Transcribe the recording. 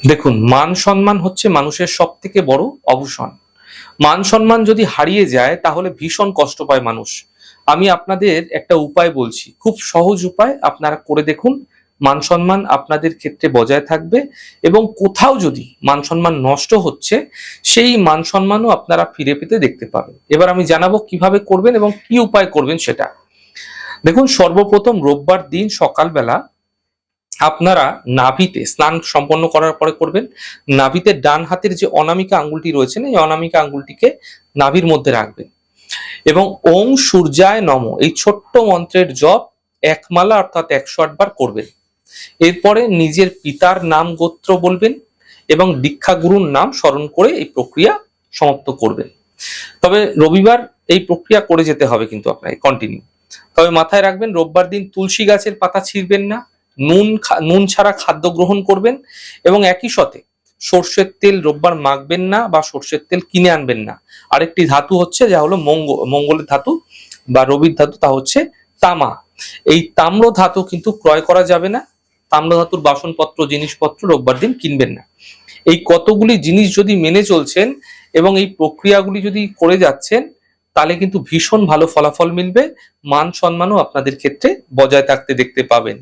দেখুন, মান সম্মান হচ্ছে মানুষের সব থেকে বড় অবসান। মান সম্মান যদি হারিয়ে যায় তাহলে ভীষণ কষ্ট পায় মানুষ। আমি আপনাদের একটা উপায় বলছি, খুব সহজ উপায়, আপনারা করে দেখুন। মান সম্মান আপনাদের ক্ষেত্রে বজায় থাকবে এবং কোথাও যদি মান সম্মান নষ্ট হচ্ছে সেই মান সম্মানও আপনারা ফিরে পেতে দেখতে পাবেন। এবার আমি জানাবো কিভাবে করবেন এবং কি উপায় করবেন সেটা। দেখুন, সর্বপ্রথম রোববার দিন সকালবেলা আপনারা নাভিতে স্নান সম্পন্ন করার পরে করবেন। নাভিতে ডান হাতের যে অনামিকা আঙ্গুলটি রয়েছে না, এই অনামিকা আঙ্গুলটিকে নাভির মধ্যে রাখবেন এবং ওং সূর্যায় নম এই ছোট্ট মন্ত্রের জপ একমালা অর্থাৎ 108 বার করবেন। এরপরে নিজের পিতার নাম গোত্র বলবেন এবং দীক্ষা গুরুর নাম স্মরণ করে এই প্রক্রিয়া সমাপ্ত করবেন। তবে রবিবার এই প্রক্রিয়া করে যেতে হবে কিন্তু আপনাকে কন্টিনিউ। তবে মাথায় রাখবেন, রোববার দিন তুলসী গাছের পাতা ছিঁড়বেন না, নুন ছাড়া খাদ্য গ্রহণ করবেন এবং একই সাথে সর্ষের তেল রোববার মাখবেন না বা সর্ষের তেল কিনে আনবেন না। আরেকটি ধাতু হচ্ছে যা হলো মঙ্গলের ধাতু বা রবির ধাতু, তা হচ্ছে তামা। এই তাম্র ধাতু কিন্তু ক্রয় করা যাবে না। তাম্র ধাতুর বাসনপত্র জিনিসপত্র রোববার দিন কিনবেন না। এই কতগুলি জিনিস যদি মেনে চলছেন এবং এই প্রক্রিয়াগুলি যদি করে যাচ্ছেন তাহলে কিন্তু ভীষণ ভালো ফলাফল মিলবে। মান সম্মানও আপনাদের ক্ষেত্রে বজায় থাকতে দেখতে পাবেন।